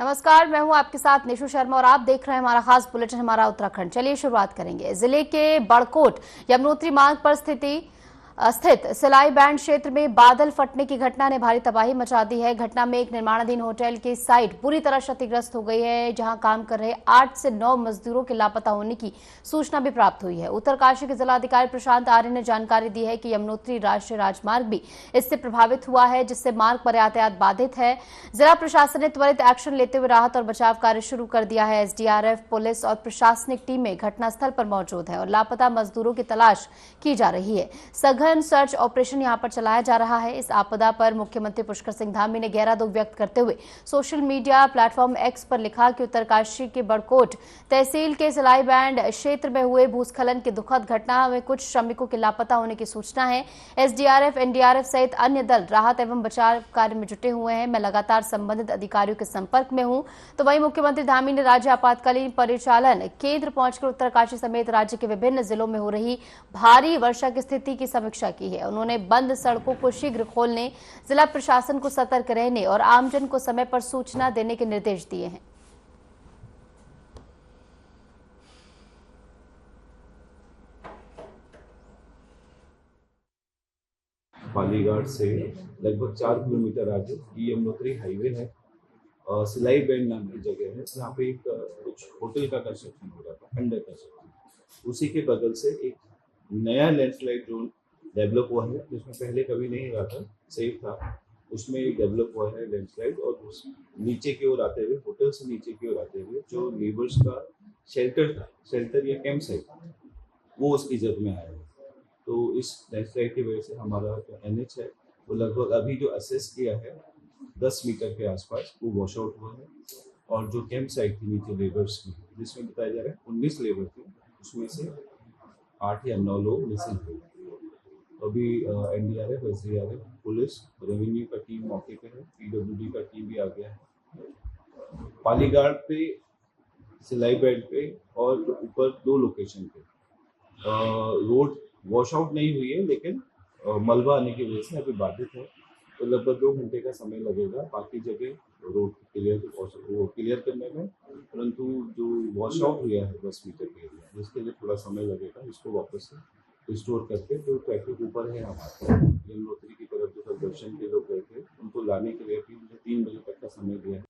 नमस्कार, मैं हूं आपके साथ निशु शर्मा और आप देख रहे हैं हमारा खास बुलेटिन हमारा उत्तराखंड। चलिए शुरुआत करेंगे। जिले के बड़कोट यमुनोत्री मार्ग पर स्थित सिलाई बैंड क्षेत्र में बादल फटने की घटना ने भारी तबाही मचा दी है। घटना में एक निर्माणाधीन होटल की साइट पूरी तरह क्षतिग्रस्त हो गई है, जहां काम कर रहे 8 से 9 मजदूरों के लापता होने की सूचना भी प्राप्त हुई है। उत्तरकाशी के जिलाधिकारी प्रशांत आर्य ने जानकारी दी है कि यमुनोत्री राष्ट्रीय राजमार्ग भी इससे प्रभावित हुआ है, जिससे मार्ग पर यातायात बाधित है। जिला प्रशासन ने त्वरित एक्शन लेते हुए राहत और बचाव कार्य शुरू कर दिया है। एसडीआरएफ, पुलिस और प्रशासनिक टीमें घटनास्थल पर मौजूद है और लापता मजदूरों की तलाश की जा रही है। सघन सर्च ऑपरेशन यहां पर चलाया जा रहा है। इस आपदा पर मुख्यमंत्री पुष्कर सिंह धामी ने गहरा दुख व्यक्त करते हुए सोशल मीडिया प्लेटफॉर्म एक्स पर लिखा कि उत्तरकाशी के बड़कोट तहसील के सिलाई बैंड क्षेत्र में हुए भूस्खलन की दुखद घटना में कुछ श्रमिकों के लापता होने की सूचना है। एसडीआरएफ, एनडीआरएफ सहित अन्य दल राहत एवं बचाव कार्य में जुटे हुए हैं। मैं लगातार संबंधित अधिकारियों के संपर्क में हूं। तो वहीं मुख्यमंत्री धामी ने राज्य आपातकालीन परिचालन केंद्र पहुंचकर उत्तरकाशी समेत राज्य के विभिन्न जिलों में हो रही भारी वर्षा की स्थिति की समीक्षा की है। उन्होंने बंद सड़कों को शीघ्र खोलने, जिला प्रशासन को सतर्क रहने और आमजन को समय पर सूचना देने के निर्देश दिए हैं। पालीघाट से लगभग 4 किलोमीटर आगे यमुनोत्री हाईवे है। सिलाई बैंड नाम की जगह है, यहाँ पे एक कुछ होटल का कंस्ट्रक्शन हो रहा था, अंडर कंस्ट्रक्शन। उसी के बगल से एक नया लैंडस्लाइड जोन डेवलप हुआ है, जिसमें पहले कभी नहीं रहा था, सेफ था। उसमें डेवलप हुआ है लैंडस्लाइड और नीचे की ओर आते हुए, होटल से नीचे की ओर आते हुए जो लेबर्स का शेल्टर था, शेल्टर या कैंप साइट, वो उसकी जद में आया है। तो इस लैंडस्लाइड की वजह से हमारा जो एनएच है वो लगभग अभी जो असेस किया है 10 मीटर के आसपास वो वॉश आउट हुआ है। और जो कैंप साइट थी नीचे लेबर्स की, जिसमें बताया जा रहा है 19 लेबर थे, उसमें से 8 या 9 लोग मिसिंग हुए। अभी एनडीआरएफ, एसडीआरएफ, पुलिस, रेवेन्यू का टीम मौके पे है, पीडब्ल्यूडी का टीम भी आ गया है। पालीघाट पे, सिलाई बैंड पे और ऊपर 2 लोकेशन पे रोड वॉश आउट नहीं हुई है, लेकिन मलबा आने की वजह से अभी बाधित है। तो लगभग 2 घंटे का समय लगेगा बाकी जगह रोड क्लियर करने में, परंतु जो वॉश आउट हुआ है 10 मीटर के एरिया, जिसके लिए थोड़ा समय लगेगा इसको वापस से रिस्टोर करके। जो ट्रैफिक ऊपर है हमारे यमुनोत्री की तरफ जो दर्शन के लोग गए थे, उनको लाने के लिए भी मुझे 3 बजे तक का समय दिया है।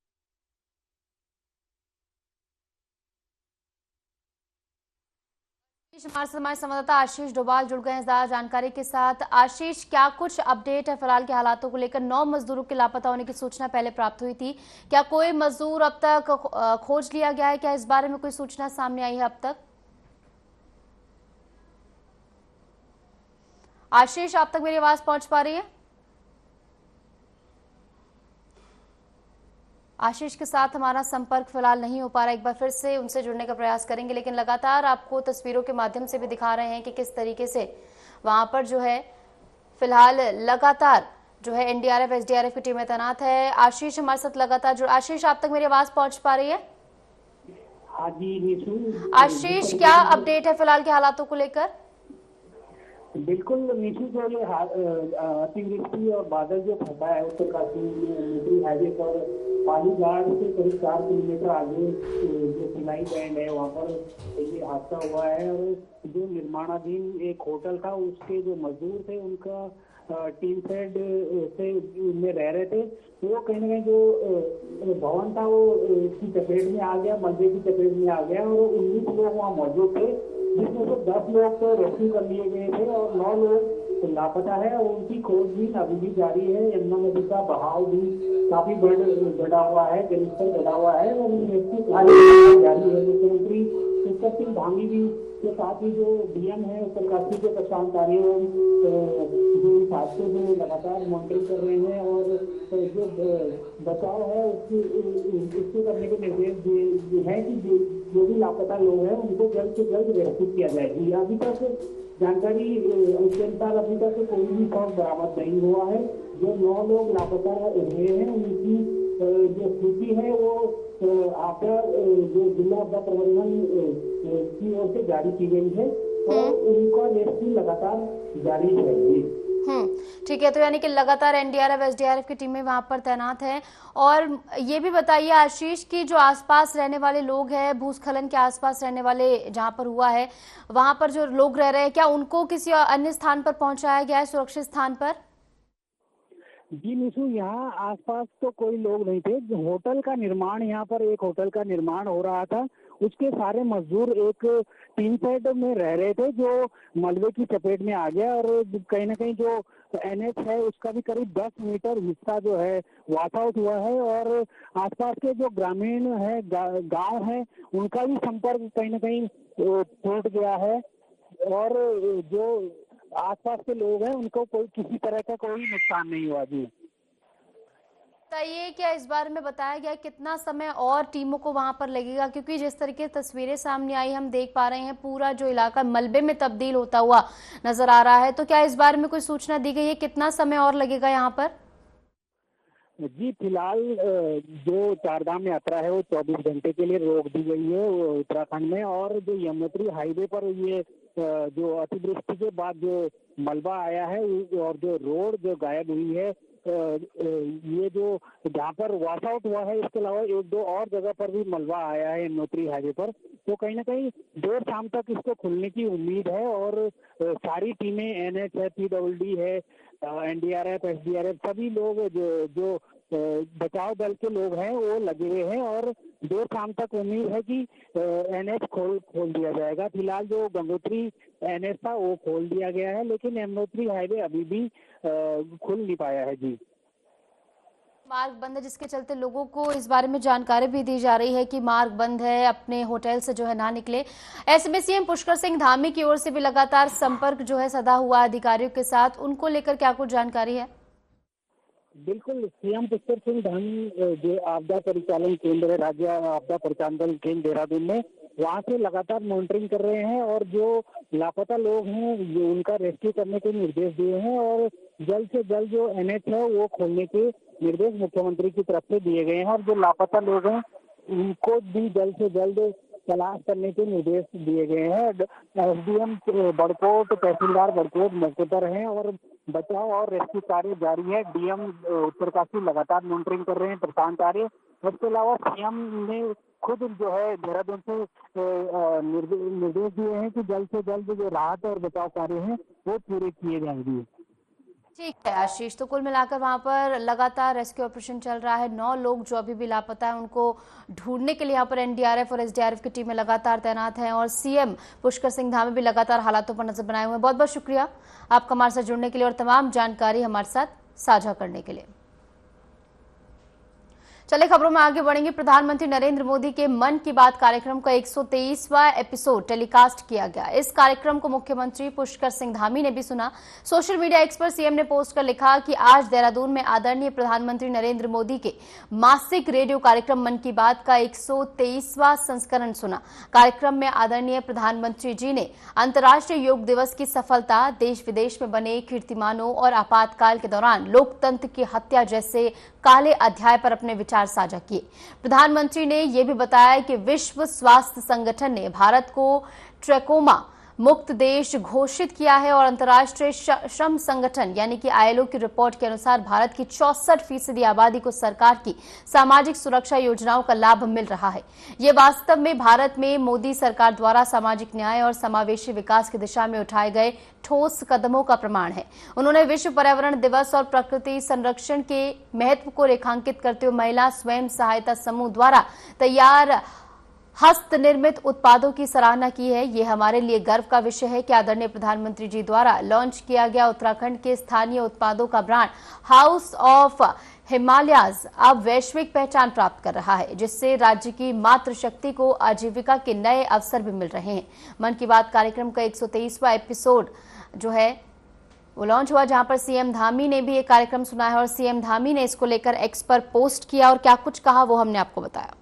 हमारे संवाददाता आशीष डोभाल जुड़ गए हैं ज्यादा जानकारी के साथ। आशीष, क्या कुछ अपडेट है फिलहाल के हालातों को लेकर? 9 मजदूरों के लापता होने की सूचना पहले प्राप्त हुई थी, क्या कोई मजदूर अब तक खोज लिया गया है? क्या इस बारे में कोई सूचना सामने आई है अब तक? आशीष, आप तक मेरी आवाज पहुंच पा रही है? आशीष के साथ हमारा संपर्क फिलहाल नहीं हो पा रहा। एक बार फिर से उनसे जुड़ने का प्रयास करेंगे, लेकिन लगातार आपको तस्वीरों के माध्यम से भी दिखा रहे हैं कि किस तरीके से वहां पर जो है फिलहाल लगातार जो है एनडीआरएफ, एसडीआरएफ की टीमें तैनात है। आशीष हमारे साथ लगातार जुड़। आशीष, आप तक मेरी आवाज पहुंच पा रही है? हाँ जी आशीष, क्या अपडेट है फिलहाल के हालातों को लेकर? बिल्कुल नीशु, जो ये अतिवृष्टि और बादल जो फंसा है उत्तरकाशी में हाईवे पर पालीघाट से करीब 4 किलोमीटर आगे जो सिलाई बैंड है वहाँ पर ये हादसा हुआ है। और जो निर्माणाधीन एक होटल था, उसके जो मजदूर थे उनका टीन शेड से में रह रहे थे, वो कहीं ना कहीं जो भवन था वो इसकी चपेट में आ गया, मलबे की चपेट में आ गया और 19 लोग वहाँ मौजूद थे, जिसमें से 10 लोग तो रेस्क्यू कर लिए गए थे और 9 लोग लापता है और उनकी खोजबीन अभी भी जारी है। यमुना नदी का बहाव भी काफी बढ़ा हुआ है, जलस्तर बढ़ा हुआ है और रेस्क्यू कार्य जारी है। मुख्यमंत्री पुष्कर सिंह धामी भी के साथ ही जो डीएम है उत्तरकाशी के प्रशांत आर्य, जो इस हादसे में लगातार मॉनिटरिंग कर रहे हैं और जो बचाव है उसको करने के निर्देश दिए हैं कि जो भी लापता लोग हैं उनको जल्द से जल्द रेस्क्यू किया जाएगी। अभी तक जानकारी के अनुसार अभी तक कोई भी शव बरामद नहीं हुआ है। जो 9 लोग लापता हुए हैं उनकी जो स्थिति है वो आपदा जो जिला आपदा प्रबंधन की ओर से जारी की गई है और उनका रेस्क्यू लगातार जारी है। ठीक है। तो यानी कि लगातार एनडीआरएफ एसडीआरएफ की टीमें वहां पर तैनात हैं। और ये भी बताइए आशीष की जो आसपास रहने वाले लोग हैं, भूस्खलन के आसपास रहने वाले जहां पर हुआ है वहां पर जो लोग रह रहे हैं, क्या उनको किसी अन्य स्थान पर पहुंचाया गया है, सुरक्षित स्थान पर? जी निशु, यहाँ आसपास तो कोई लोग नहीं थे। होटल का निर्माण, यहाँ पर एक होटल का निर्माण हो रहा था, उसके सारे मजदूर एक टीन शेड में रह रहे थे जो मलबे की चपेट में आ गया। और कहीं ना कहीं जो एनएच है उसका भी करीब 10 मीटर हिस्सा जो है वॉश आउट हुआ है। और आसपास के जो ग्रामीण है, गांव है, उनका भी संपर्क कहीं ना कहीं टूट गया है। और जो आसपास के लोग हैं उनको कोई किसी तरह का कोई नुकसान नहीं हुआ। जी बताइए, क्या इस बारे में बताया गया कितना समय और टीमों को वहां पर लगेगा? क्योंकि जिस तरीके से तस्वीरें सामने आई हम देख पा रहे हैं पूरा जो इलाका मलबे में तब्दील होता हुआ नजर आ रहा है। तो क्या इस बारे में कोई सूचना दी गई है कितना समय और लगेगा यहाँ पर? जी, फिलहाल जो चारधाम यात्रा है वो 24 घंटे के लिए रोक दी गई है उत्तराखंड में। और जो यमुनोत्री हाईवे पर ये जो अतिवृष्टि के बाद जो मलबा आया है और जो रोड जो गायब हुई है, ये जो जहाँ पर वॉश आउट हुआ है, इसके अलावा एक दो और जगह पर भी मलबा आया है यमुनोत्री हाईवे पर। तो कहीं ना कहीं देर शाम तक इसको खुलने की उम्मीद है। और सारी टीमें एनएच है, पीडब्ल्यूडी है, एनडीआरएफ एसडीआरएफ सभी लोग जो बचाव दल के लोग हैं वो लगे हुए हैं। और देर शाम तक उम्मीद है कि एनएच खोल दिया जाएगा। फिलहाल जो गंगोत्री एनएच था वो खोल दिया गया है, लेकिन यमुनोत्री हाईवे अभी भी खुल नहीं पाया है। जी, मार्ग बंद है, जिसके चलते लोगों को इस बारे में जानकारी भी दी जा रही है कि मार्ग बंद है, अपने होटल से जो है ना निकले। ऐसे में सीएम पुष्कर सिंह धामी की ओर से भी लगातार संपर्क जो है सदा हुआ अधिकारियों के साथ, उनको लेकर क्या कुछ जानकारी है? बिल्कुल, सीएम पुष्कर सिंह धामी जो आपदा परिचालन केंद्र है, राज्य आपदा परिचालन केंद्र देहरादून में, वहाँ से लगातार मॉनिटरिंग कर रहे हैं। और जो लापता लोग हैं जो उनका रेस्क्यू करने के निर्देश दिए हैं। और जल्द से जल्द जो एनएच है वो खोलने के निर्देश मुख्यमंत्री की तरफ से दिए गए हैं। और जो लापता लोग हैं उनको भी जल्द से जल्द तलाश करने के निर्देश दिए गए हैं। एसडीएम बड़कोट, तहसीलदार बड़कोट मौके पर हैं और बचाव और रेस्क्यू कार्य जारी है। डीएम उत्तरकाशी लगातार मॉनिटरिंग कर रहे हैं, प्रशांत आर्य। इसके अलावा सीएम ने खुद जो है देहरादून से निर्देश दिए हैं कि जल्द से जल्द जो राहत और बचाव कार्य हैं वो पूरे किए जाएंगे। ठीक है आशीष, तो कुल मिलाकर वहां पर लगातार रेस्क्यू ऑपरेशन चल रहा है। 9 लोग जो अभी भी लापता है उनको ढूंढने के लिए यहाँ पर एनडीआरएफ और एसडीआरएफ की टीमें लगातार तैनात हैं। और सीएम पुष्कर सिंह धामी भी लगातार हालातों पर नजर बनाए हुए हैं। बहुत बहुत शुक्रिया आपका हमारे साथ जुड़ने के लिए और तमाम जानकारी हमारे साथ साझा करने के लिए। चलिए खबरों में आगे बढ़ेंगे। प्रधानमंत्री नरेंद्र मोदी के मन की बात कार्यक्रम का 123वां एपिसोड टेलीकास्ट किया गया। इस कार्यक्रम को मुख्यमंत्री पुष्कर सिंह धामी ने भी सुना। सोशल मीडिया एक्स पर सीएम ने पोस्ट कर लिखा कि आज देहरादून में आदरणीय प्रधानमंत्री नरेंद्र मोदी के मासिक रेडियो कार्यक्रम मन की बात का 123वां संस्करण सुना। कार्यक्रम में आदरणीय प्रधानमंत्री जी ने अंतर्राष्ट्रीय योग दिवस की सफलता, देश विदेश में बने कीर्तिमानों और आपातकाल के दौरान लोकतंत्र की हत्या जैसे काले अध्याय पर अपने विचार साझा किए। प्रधानमंत्री ने यह भी बताया कि विश्व स्वास्थ्य संगठन ने भारत को ट्रैकोमा मुक्त देश घोषित किया है और अंतर्राष्ट्रीय श्रम संगठन यानी कि आईएलओ की रिपोर्ट के अनुसार भारत की 64% आबादी को सरकार की सामाजिक सुरक्षा योजनाओं का लाभ मिल रहा है। ये वास्तव में भारत में मोदी सरकार द्वारा सामाजिक न्याय और समावेशी विकास की दिशा में उठाए गए ठोस कदमों का प्रमाण है। उन्होंने विश्व पर्यावरण दिवस और प्रकृति संरक्षण के महत्व को रेखांकित करते हुए महिला स्वयं सहायता समूह द्वारा तैयार हस्त निर्मित उत्पादों की सराहना की है। ये हमारे लिए गर्व का विषय है कि आदरणीय प्रधानमंत्री जी द्वारा लॉन्च किया गया उत्तराखंड के स्थानीय उत्पादों का ब्रांड हाउस ऑफ हिमालयाज अब वैश्विक पहचान प्राप्त कर रहा है, जिससे राज्य की मातृशक्ति को आजीविका के नए अवसर भी मिल रहे हैं। मन की बात कार्यक्रम का 123वां एपिसोड जो है वो लॉन्च हुआ, जहां पर सीएम धामी ने भी एक कार्यक्रम सुना है और सीएम धामी ने इसको लेकर एक्स पर पोस्ट किया और क्या कुछ कहा वो हमने आपको बताया।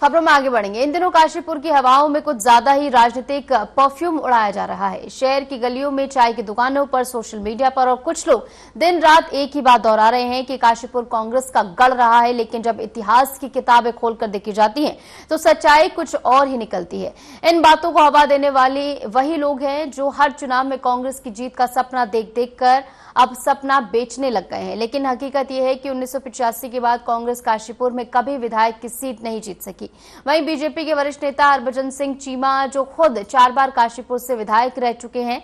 खबरों में आगे बढ़ेंगे। इन दिनों काशीपुर की हवाओं में कुछ ज्यादा ही राजनीतिक परफ्यूम उड़ाया जा रहा है। शहर की गलियों में, चाय की दुकानों पर, सोशल मीडिया पर और कुछ लोग दिन रात एक ही बात दोहरा रहे हैं कि काशीपुर कांग्रेस का गढ़ रहा है। लेकिन जब इतिहास की किताबें खोलकर देखी जाती हैं तो सच्चाई कुछ और ही निकलती है। इन बातों को हवा देने वाले वही लोग हैं जो हर चुनाव में कांग्रेस की जीत का सपना देख देख कर अब सपना बेचने लग गए हैं। लेकिन हकीकत यह है कि 1985 के बाद कांग्रेस काशीपुर में कभी विधायक की सीट नहीं जीत सकी। वहीं बीजेपी के वरिष्ठ नेता हरभजन सिंह चीमा, जो खुद 4 बार काशीपुर से विधायक रह चुके हैं,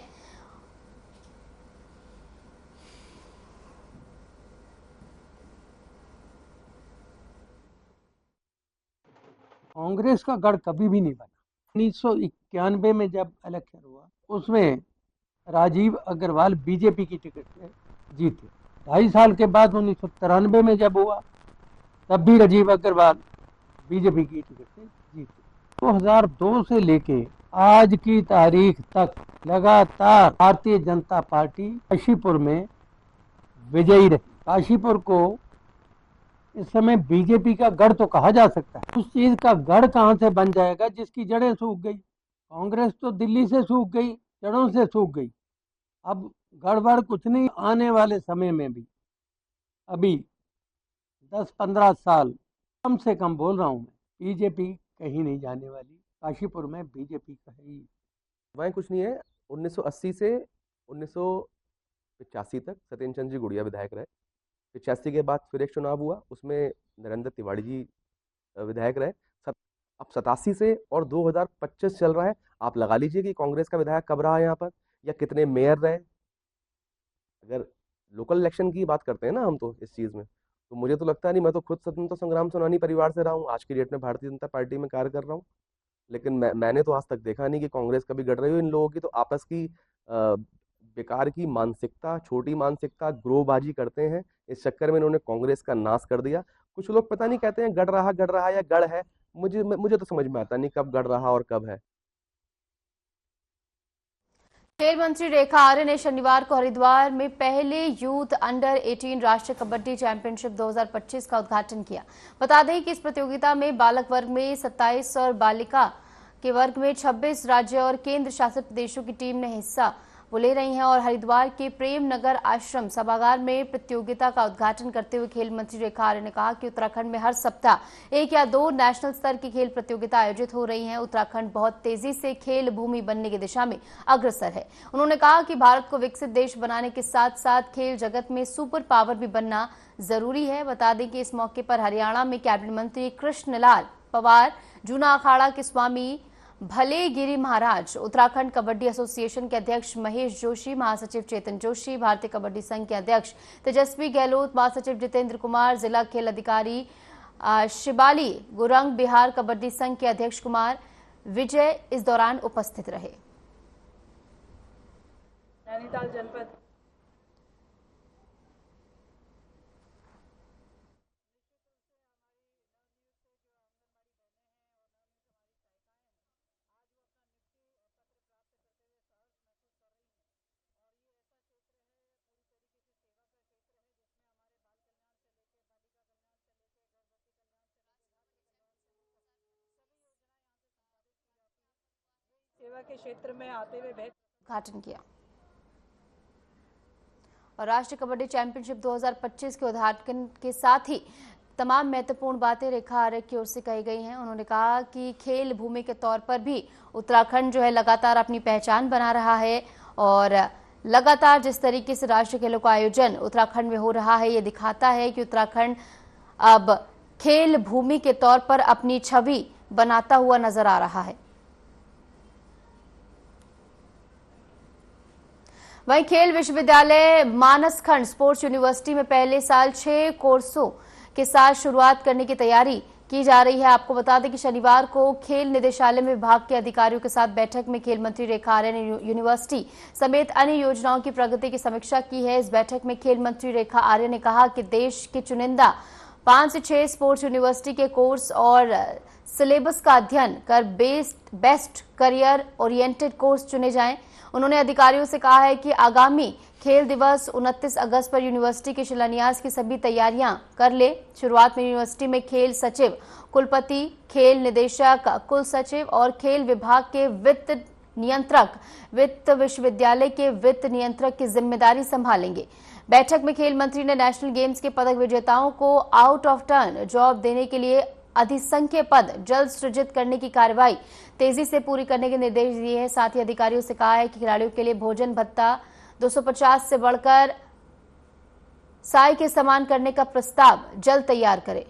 कांग्रेस का गढ़ कभी भी नहीं बना। 1991 में जब इलेक्शन हुआ उसमें राजीव अग्रवाल बीजेपी की टिकट से जीते। 2.5 साल के बाद 1993 में जब हुआ तब भी राजीव अग्रवाल बीजेपी की टिकट से जीते। 2002 से लेके आज की तारीख तक लगातार भारतीय जनता पार्टी काशीपुर में विजयी रही। काशीपुर को इस समय बीजेपी का गढ़ तो कहा जा सकता है। उस चीज का गढ़ कहां से बन जाएगा जिसकी जड़ें सूख गई। कांग्रेस तो दिल्ली से सूख गई, जड़ों से सूख गई। अब गड़बड़ कुछ नहीं, आने वाले समय में भी अभी 10-15 साल कम से कम बोल रहा हूं मैं, बीजेपी कहीं नहीं जाने वाली। काशीपुर में बीजेपी कहीं वहीं कुछ नहीं है। 1980 से 1985 तक सत्येंद्र चंद्र जी गुड़िया विधायक रहे। 85 के बाद फिर एक चुनाव हुआ, उसमें नरेंद्र तिवारी जी विधायक रहे। अब 87 से और 2025 चल रहा है। आप लगा लीजिए कि कांग्रेस का विधायक कब रहा है यहाँ पर, या कितने मेयर रहे। अगर लोकल इलेक्शन की बात करते हैं ना हम तो इस चीज़ में, तो मुझे तो लगता नहीं। मैं तो खुद स्वतंत्र संग्राम सेनानी परिवार से रहा हूँ, आज की डेट में भारतीय जनता पार्टी में कार्य कर रहा हूँ। लेकिन मैंने तो आज तक देखा नहीं कि कांग्रेस कभी गड़ रही हो। इन लोगों की तो आपस की बेकार की मानसिकता, छोटी मानसिकता, ग्रोहबाजी करते हैं। इस चक्कर में इन्होंने कांग्रेस का नाश कर दिया। कुछ लोग पता नहीं कहते हैं गढ़ रहा या गढ़ है। मुझे तो समझ में आता नहीं कब गढ़ रहा और कब है। खेल मंत्री रेखा आर्य ने शनिवार को हरिद्वार में पहले यूथ अंडर 18 राष्ट्रीय कबड्डी चैंपियनशिप 2025 का उद्घाटन किया। बता दें कि इस प्रतियोगिता में बालक वर्ग में 27 और बालिका के वर्ग में 26 राज्य और केंद्र शासित प्रदेशों की टीम ने हिस्सा वो ले रही हैं। और हरिद्वार के प्रेम नगर आश्रम सभागार में प्रतियोगिता का उद्घाटन करते हुए खेल मंत्री रेखा आर्य ने कहा कि उत्तराखंड में हर सप्ताह 1 या 2 नेशनल स्तर की खेल प्रतियोगिता आयोजित हो रही हैं। उत्तराखंड बहुत तेजी से खेल भूमि बनने की दिशा में अग्रसर है। उन्होंने कहा कि भारत को विकसित देश बनाने के साथ साथ खेल जगत में सुपर पावर भी बनना जरूरी है। बता दें कि इस मौके पर हरियाणा में कैबिनेट मंत्री कृष्णलाल पंवार, जूना अखाड़ा के स्वामी भले गिरी महाराज, उत्तराखंड कबड्डी एसोसिएशन के अध्यक्ष महेश जोशी, महासचिव चेतन जोशी, भारतीय कबड्डी संघ के अध्यक्ष तेजस्वी गहलोत, महासचिव जितेंद्र कुमार, जिला खेल अधिकारी शिबाली गुरंग, बिहार कबड्डी संघ के अध्यक्ष कुमार विजय इस दौरान उपस्थित रहे। नैनीताल जनपद सेवा के क्षेत्र में आते हुए उद्घाटन किया। और राष्ट्रीय कबड्डी चैंपियनशिप 2025 के उद्घाटन के साथ ही तमाम महत्वपूर्ण बातें रेखा आर्य की ओर से कही गई हैं। उन्होंने कहा कि खेल भूमि के तौर पर भी उत्तराखंड जो है लगातार अपनी पहचान बना रहा है और लगातार जिस तरीके से राष्ट्रीय खेलों का आयोजन उत्तराखंड में हो रहा है, ये दिखाता है कि उत्तराखंड अब खेल भूमि के तौर पर अपनी छवि बनाता हुआ नजर आ रहा है। वहीं खेल विश्वविद्यालय मानसखंड स्पोर्ट्स यूनिवर्सिटी में पहले साल 6 कोर्सों के साथ शुरुआत करने की तैयारी की जा रही है। आपको बता दें कि शनिवार को खेल निदेशालय में विभाग के अधिकारियों के साथ बैठक में खेल मंत्री रेखा आर्य ने यूनिवर्सिटी समेत अन्य योजनाओं की प्रगति की समीक्षा की है। इस बैठक में खेल मंत्री रेखा आर्य ने कहा कि देश के चुनिंदा 5 से 6 स्पोर्ट्स यूनिवर्सिटी के कोर्स और सिलेबस का अध्ययन कर बेस्ट करियर ओरिएंटेड कोर्स चुने जाएं। उन्होंने अधिकारियों से कहा है कि आगामी खेल दिवस 29 अगस्त पर यूनिवर्सिटी के शिलान्यास की सभी तैयारियां कर ले। शुरुआत में यूनिवर्सिटी में खेल सचिव, कुलपति, खेल निदेशक, कुल सचिव और खेल विभाग के वित्त नियंत्रक वित्त विश्वविद्यालय के वित्त नियंत्रक की जिम्मेदारी संभालेंगे। बैठक में खेल मंत्री ने नेशनल गेम्स के पदक विजेताओं को आउट ऑफ टर्न जॉब देने के लिए अधिसंख्य पद जल्द सृजित करने की कार्रवाई तेजी से पूरी करने के निर्देश दिए हैं। साथ ही अधिकारियों से कहा है कि खिलाड़ियों के लिए भोजन भत्ता 250 से बढ़कर साई के समान करने का प्रस्ताव जल्द तैयार करें।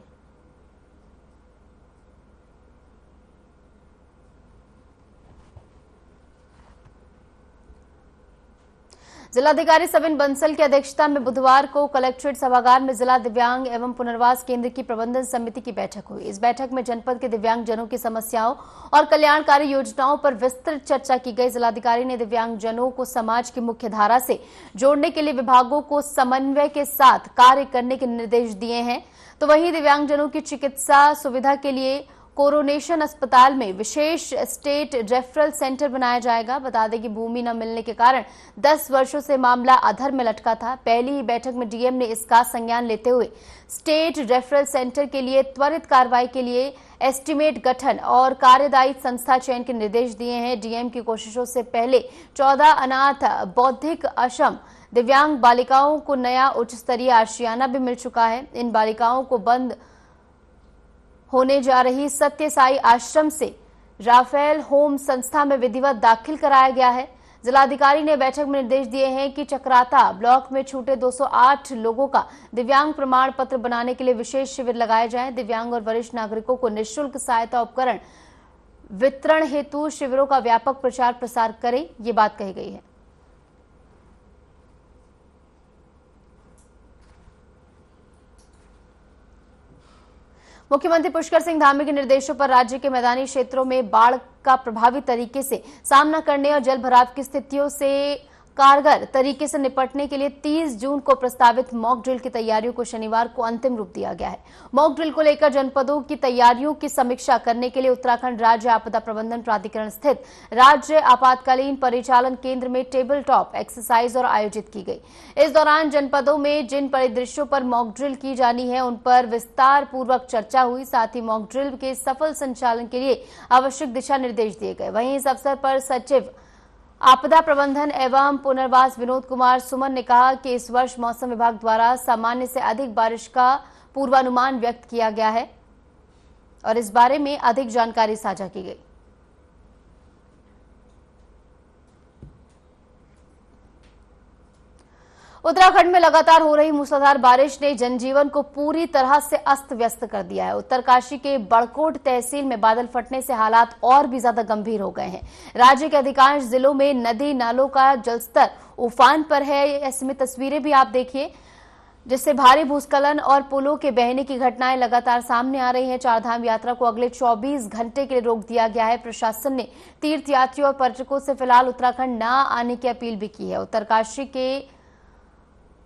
जिलाधिकारी सविन बंसल की अध्यक्षता में बुधवार को कलेक्ट्रेट सभागार में जिला दिव्यांग एवं पुनर्वास केंद्र की प्रबंधन समिति की बैठक हुई। इस बैठक में जनपद के दिव्यांगजनों की समस्याओं और कल्याणकारी योजनाओं पर विस्तृत चर्चा की गई। जिलाधिकारी ने दिव्यांगजनों को समाज की मुख्य धारा से जोड़ने के लिए विभागों को समन्वय के साथ कार्य करने के निर्देश दिए हैं। तो वहीं दिव्यांगजनों की चिकित्सा सुविधा के लिए कोरोनेशन अस्पताल में विशेष स्टेट रेफरल सेंटर बनाया जाएगा। बता दें कि भूमि न मिलने के कारण 10 वर्षों से मामला अधर में लटका था। पहली ही बैठक में डीएम ने इसका संज्ञान लेते हुए स्टेट रेफरल सेंटर के लिए त्वरित कार्रवाई के लिए एस्टीमेट गठन और कार्यदायी संस्था चयन के निर्देश दिए हैं। डीएम की कोशिशों से पहले 14 अनाथ बौद्धिक अक्षम दिव्यांग बालिकाओं को नया उच्च स्तरीय आशियाना भी मिल चुका है। इन बालिकाओं को बंद होने जा रही सत्य साई आश्रम से राफेल होम संस्था में विधिवत दाखिल कराया गया है। जिलाधिकारी ने बैठक में निर्देश दिए हैं कि चक्राता ब्लॉक में छूटे 208 लोगों का दिव्यांग प्रमाण पत्र बनाने के लिए विशेष शिविर लगाए जाएं। दिव्यांग और वरिष्ठ नागरिकों को निःशुल्क सहायता उपकरण वितरण हेतु शिविरों का व्यापक प्रचार प्रसार करें, ये बात कही गई है। मुख्यमंत्री पुष्कर सिंह धामी के निर्देशों पर राज्य के मैदानी क्षेत्रों में बाढ़ का प्रभावी तरीके से सामना करने और जल भराव की स्थितियों से कारगर तरीके से निपटने के लिए 30 जून को प्रस्तावित मॉक ड्रिल की तैयारियों को शनिवार को अंतिम रूप दिया गया है। मॉक ड्रिल को लेकर जनपदों की तैयारियों की समीक्षा करने के लिए उत्तराखंड राज्य आपदा प्रबंधन प्राधिकरण स्थित राज्य आपातकालीन परिचालन केंद्र में टेबल टॉप एक्सरसाइज और आयोजित की गई। इस दौरान जनपदों में जिन परिदृश्यों पर मॉक ड्रिल की जानी है उन पर विस्तार पूर्वक चर्चा हुई। साथ ही मॉक ड्रिल के सफल संचालन के लिए आवश्यक दिशा निर्देश दिए गए। वहीं इस अवसर पर सचिव आपदा प्रबंधन एवं पुनर्वास विनोद कुमार सुमन ने कहा कि इस वर्ष मौसम विभाग द्वारा सामान्य से अधिक बारिश का पूर्वानुमान व्यक्त किया गया है और इस बारे में अधिक जानकारी साझा की गई। उत्तराखंड में लगातार हो रही मूसलाधार बारिश ने जनजीवन को पूरी तरह से अस्त व्यस्त कर दिया है। उत्तरकाशी के बड़कोट तहसील में बादल फटने से हालात और भी ज्यादा गंभीर हो गए हैं। राज्य के अधिकांश जिलों में नदी नालों का जलस्तर उफान पर है। ऐसे में तस्वीरें भी आप देखिए जिससे भारी भूस्खलन और पुलों के बहने की घटनाएं लगातार सामने आ रही हैं। चारधाम यात्रा को अगले 24 घंटे के लिए रोक दिया गया है। प्रशासन ने तीर्थयात्रियों और पर्यटकों से फिलहाल उत्तराखंड न आने की अपील भी की है। उत्तरकाशी के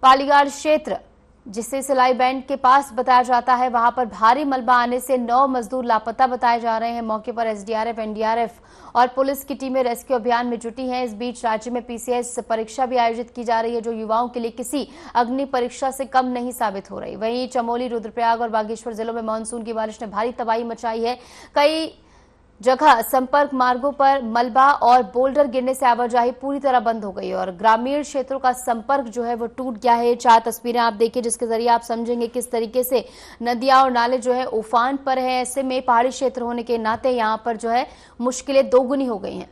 पालीगाड़ क्षेत्र जिसे सिलाई बैंड के पास बताया जाता है, वहां पर भारी मलबा आने से 9 मजदूर लापता बताए जा रहे हैं। मौके पर एसडीआरएफ, एनडीआरएफ और पुलिस की टीमें रेस्क्यू अभियान में जुटी हैं। इस बीच राज्य में पीसीएस परीक्षा भी आयोजित की जा रही है जो युवाओं के लिए किसी अग्नि परीक्षा से कम नहीं साबित हो रही। वहीं चमोली, रुद्रप्रयाग और बागेश्वर जिलों में मानसून की बारिश ने भारी तबाही मचाई है। कई जगह संपर्क मार्गों पर मलबा और बोल्डर गिरने से आवाजाही पूरी तरह बंद हो गई और ग्रामीण क्षेत्रों का संपर्क जो है वो टूट गया है। 4 तस्वीरें आप देखिए जिसके जरिए आप समझेंगे किस तरीके से नदियां और नाले जो है उफान पर है। ऐसे में पहाड़ी क्षेत्र होने के नाते यहां पर जो है मुश्किलें दोगुनी हो गई हैं।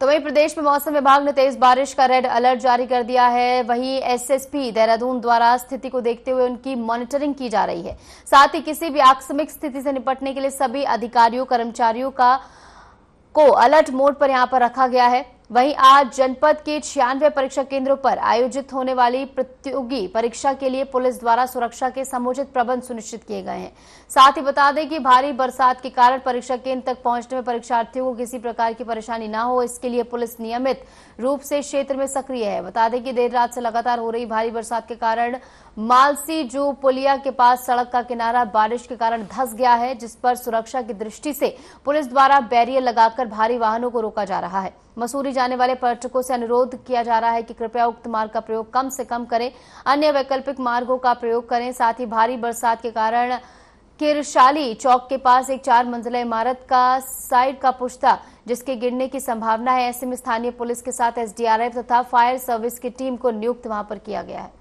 तो वहीं प्रदेश में मौसम विभाग ने तेज बारिश का रेड अलर्ट जारी कर दिया है। वहीं एसएसपी देहरादून द्वारा स्थिति को देखते हुए उनकी मॉनिटरिंग की जा रही है। साथ ही किसी भी आकस्मिक स्थिति से निपटने के लिए सभी अधिकारियों कर्मचारियों को अलर्ट मोड पर यहां पर रखा गया है। वहीं आज जनपद के 96 परीक्षा केंद्रों पर आयोजित होने वाली प्रतियोगी परीक्षा के लिए पुलिस द्वारा सुरक्षा के समुचित प्रबंध सुनिश्चित किए गए हैं। साथ ही बता दें कि भारी बरसात के कारण परीक्षा केंद्र तक पहुंचने में परीक्षार्थियों को किसी प्रकार की परेशानी न हो, इसके लिए पुलिस नियमित रूप से क्षेत्र में सक्रिय है। बता दें कि देर रात से लगातार हो रही भारी बरसात के कारण मालसी जो पुलिया के पास सड़क का किनारा बारिश के कारण धंस गया है, जिस पर सुरक्षा की दृष्टि से पुलिस द्वारा बैरियर लगाकर भारी वाहनों को रोका जा रहा है। मसूरी जाने वाले पर्यटकों से अनुरोध किया जा रहा है कि कृपया उक्त मार्ग का प्रयोग कम से कम करें, अन्य वैकल्पिक मार्गों का प्रयोग करें। साथ ही भारी बरसात के कारण किरशाली चौक के पास एक 4 मंजिला इमारत का साइड का पुश्ता जिसके गिरने की संभावना है। ऐसे में स्थानीय पुलिस के साथ एसडीआरएफ तथा फायर सर्विस की टीम को नियुक्त वहां पर किया गया है।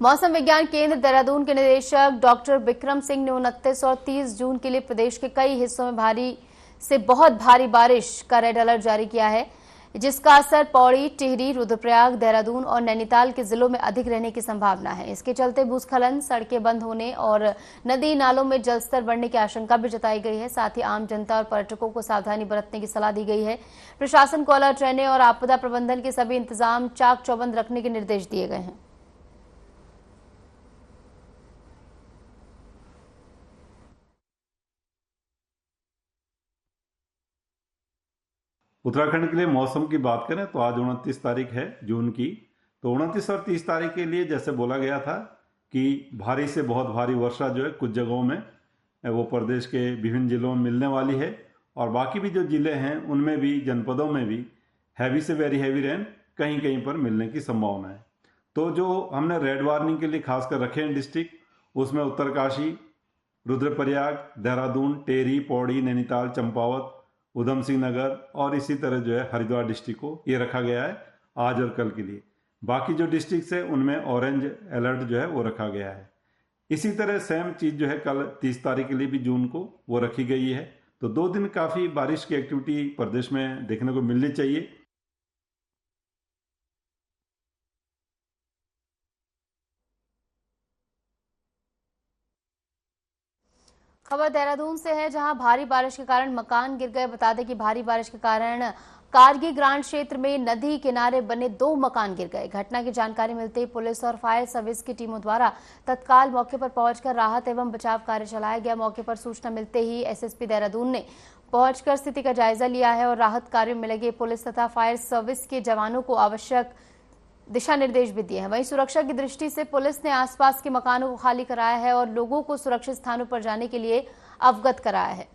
मौसम विज्ञान केंद्र देहरादून के निदेशक डॉक्टर विक्रम सिंह ने 29 और 30 जून के लिए प्रदेश के कई हिस्सों में भारी से बहुत भारी बारिश का रेड अलर्ट जारी किया है, जिसका असर पौड़ी, टिहरी, रुद्रप्रयाग, देहरादून और नैनीताल के जिलों में अधिक रहने की संभावना है। इसके चलते भूस्खलन, सड़कें बंद होने और नदी नालों में जलस्तर बढ़ने की आशंका भी जताई गई है। साथ ही आम जनता और पर्यटकों को सावधानी बरतने की सलाह दी गई है। प्रशासन को अलर्ट रहने और आपदा प्रबंधन के सभी इंतजाम चाक चौबंद रखने के निर्देश दिए गए हैं। उत्तराखंड के लिए मौसम की बात करें तो आज 29 तारीख है जून की। तो 29 और 30 तारीख के लिए जैसे बोला गया था कि भारी से बहुत भारी वर्षा जो है कुछ जगहों में वो प्रदेश के विभिन्न जिलों में मिलने वाली है, और बाकी भी जो जिले हैं उनमें भी, जनपदों में भी हैवी से वेरी हैवी रेन कहीं कहीं पर मिलने की संभावना है। तो जो हमने रेड वार्निंग के लिए खासकर रखे हैं डिस्ट्रिक्ट, उसमें उत्तरकाशी, रुद्रप्रयाग, देहरादून, टेहरी, पौड़ी, नैनीताल, चंपावत, उधम सिंह नगर और इसी तरह जो है हरिद्वार डिस्ट्रिक्ट को ये रखा गया है आज और कल के लिए। बाकी जो डिस्ट्रिक्ट है उनमें ऑरेंज अलर्ट जो है वो रखा गया है। इसी तरह सेम चीज़ जो है कल 30 तारीख के लिए भी जून को वो रखी गई है। तो 2 दिन काफ़ी बारिश की एक्टिविटी प्रदेश में देखने को मिलनी चाहिए। खबर देहरादून से है, जहां भारी बारिश के कारण मकान गिर गए। बता दें कि भारी बारिश के कारण कारगी ग्रांट क्षेत्र में नदी किनारे बने 2 मकान गिर गए। घटना की जानकारी मिलते ही पुलिस और फायर सर्विस की टीमों द्वारा तत्काल मौके पर पहुंचकर राहत एवं बचाव कार्य चलाया गया। मौके पर सूचना मिलते ही एसएसपी देहरादून ने पहुंचकर स्थिति का जायजा लिया है और राहत कार्य में लगे पुलिस तथा फायर सर्विस के जवानों को आवश्यक दिशा निर्देश भी दिए हैं। वहीं सुरक्षा की दृष्टि से पुलिस ने आसपास के मकानों को खाली कराया है और लोगों को सुरक्षित स्थानों पर जाने के लिए अवगत कराया है।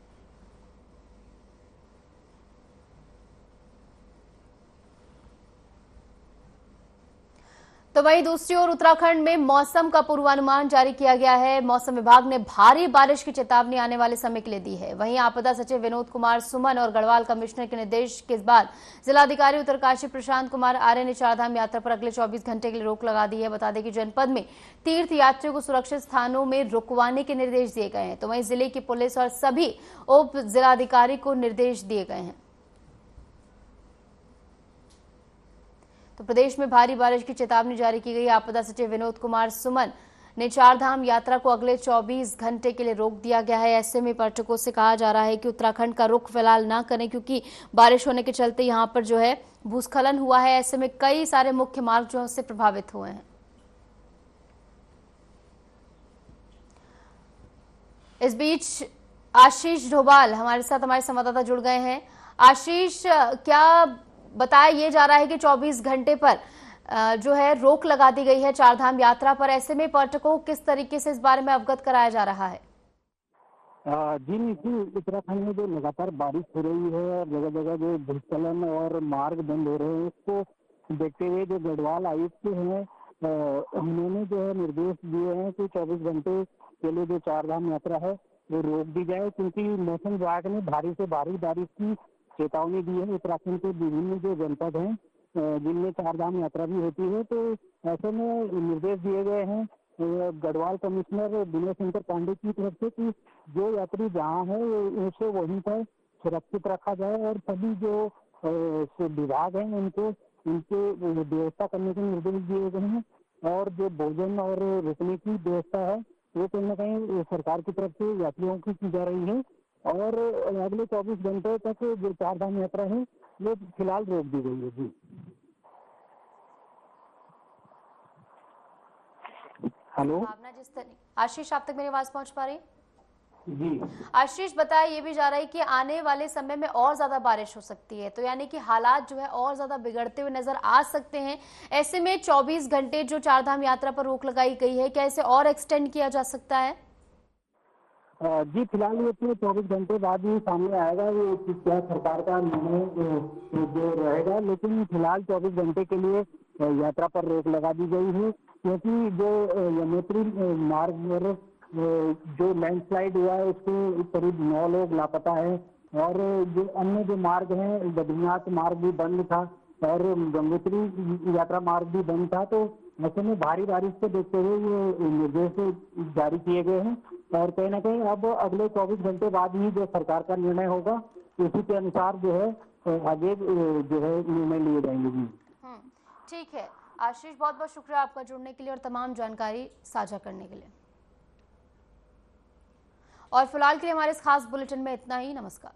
तो वहीं दूसरी ओर उत्तराखंड में मौसम का पूर्वानुमान जारी किया गया है। मौसम विभाग ने भारी बारिश की चेतावनी आने वाले समय के लिए दी है। वहीं आपदा सचिव विनोद कुमार सुमन और गढ़वाल कमिश्नर के निर्देश के बाद जिलाधिकारी उत्तरकाशी प्रशांत कुमार आर्य ने चारधाम यात्रा पर अगले 24 घंटे के लिए रोक लगा दी है। बता दें कि जनपद में तीर्थ यात्रियों को सुरक्षित स्थानों में रुकवाने के निर्देश दिए गए हैं। तो वहीं जिले की पुलिस और सभी उप जिलाधिकारी को निर्देश दिए गए हैं। तो प्रदेश में भारी बारिश की चेतावनी जारी की गई। आपदा सचिव विनोद कुमार सुमन ने चारधाम यात्रा को अगले 24 घंटे के लिए रोक दिया गया है। ऐसे में पर्यटकों से कहा जा रहा है कि उत्तराखंड का रुख फिलहाल ना करें, क्योंकि बारिश होने के चलते यहां पर जो है भूस्खलन हुआ है। ऐसे में कई सारे मुख्य मार्ग जो है उससे प्रभावित हुए हैं। इस बीच आशीष ढोभाल हमारे साथ, हमारे संवाददाता जुड़ गए हैं। आशीष, क्या बताया ये जा रहा है कि 24 घंटे पर जो है रोक लगा दी गई है चारधाम यात्रा पर। ऐसे में पर्यटकों को किस तरीके से इस बारे में अवगत कराया जा रहा है? जी निखिल, उत्तराखंड में जो लगातार बारिश हो रही है और जगह जगह जो भूस्खलन और मार्ग बंद हो रहे हैं, उसको देखते हुए जो गढ़वाल आयुक्त हैं उन्होंने जो है निर्देश दिए हैं कि 24 घंटे के लिए जो चारधाम यात्रा है वो रोक दी जाए, क्योंकि मौसम विभाग ने भारी से भारी बारिश की चेतावनी दी है। उत्तराखंड के विभिन्न जो जनपद हैं जिनमें चारधाम यात्रा भी होती है, तो ऐसे में निर्देश दिए गए हैं गढ़वाल कमिश्नर विनय शंकर पांडे की तरफ से कि जो यात्री जहाँ है उसे वहीं पर सुरक्षित रखा जाए और सभी जो विभाग हैं उनको उनके व्यवस्था करने के निर्देश दिए गए हैं। और जो भोजन और रुकने की व्यवस्था है वो कहीं ना कहीं सरकार की तरफ से यात्रियों की जा रही है और अगले 24 घंटे तक जो चारधाम यात्रा है वो फिलहाल रोक दी गई है। जी हेलो आशीष, आप तक मेरी आवाज पहुंच पा रही? जी आशीष, बताया ये भी जा रहा है कि आने वाले समय में और ज्यादा बारिश हो सकती है, तो यानी कि हालात जो है और ज्यादा बिगड़ते हुए नजर आ सकते हैं। ऐसे में 24 घंटे जो चारधाम यात्रा पर रोक लगाई गई है, क्या इसे और एक्सटेंड किया जा सकता है? जी फिलहाल ये तो 24 घंटे बाद ही सामने आएगा ये कि क्या सरकार का निर्णय जो रहेगा, लेकिन फिलहाल 24 घंटे के लिए यात्रा पर रोक लगा दी गई है, क्योंकि जो यमुनोत्री मार्ग पर जो लैंडस्लाइड हुआ है उसके करीब 9 लोग लापता है, और जो अन्य जो मार्ग हैं, बद्रीनाथ मार्ग भी बंद था और गंगोत्री यात्रा मार्ग भी बंद था। तो ऐसे में भारी बारिश को देखते हुए ये निर्देश जारी किए गए हैं, और कहीं ना कहीं अब अगले 24 घंटे बाद ही जो सरकार का निर्णय होगा उसी के अनुसार जो है आगे जो है निर्णय लिए जाएंगे। जी ठीक है आशीष, बहुत बहुत शुक्रिया आपका जुड़ने के लिए और तमाम जानकारी साझा करने के लिए। और फिलहाल के लिए हमारे इस खास बुलेटिन में इतना ही। नमस्कार।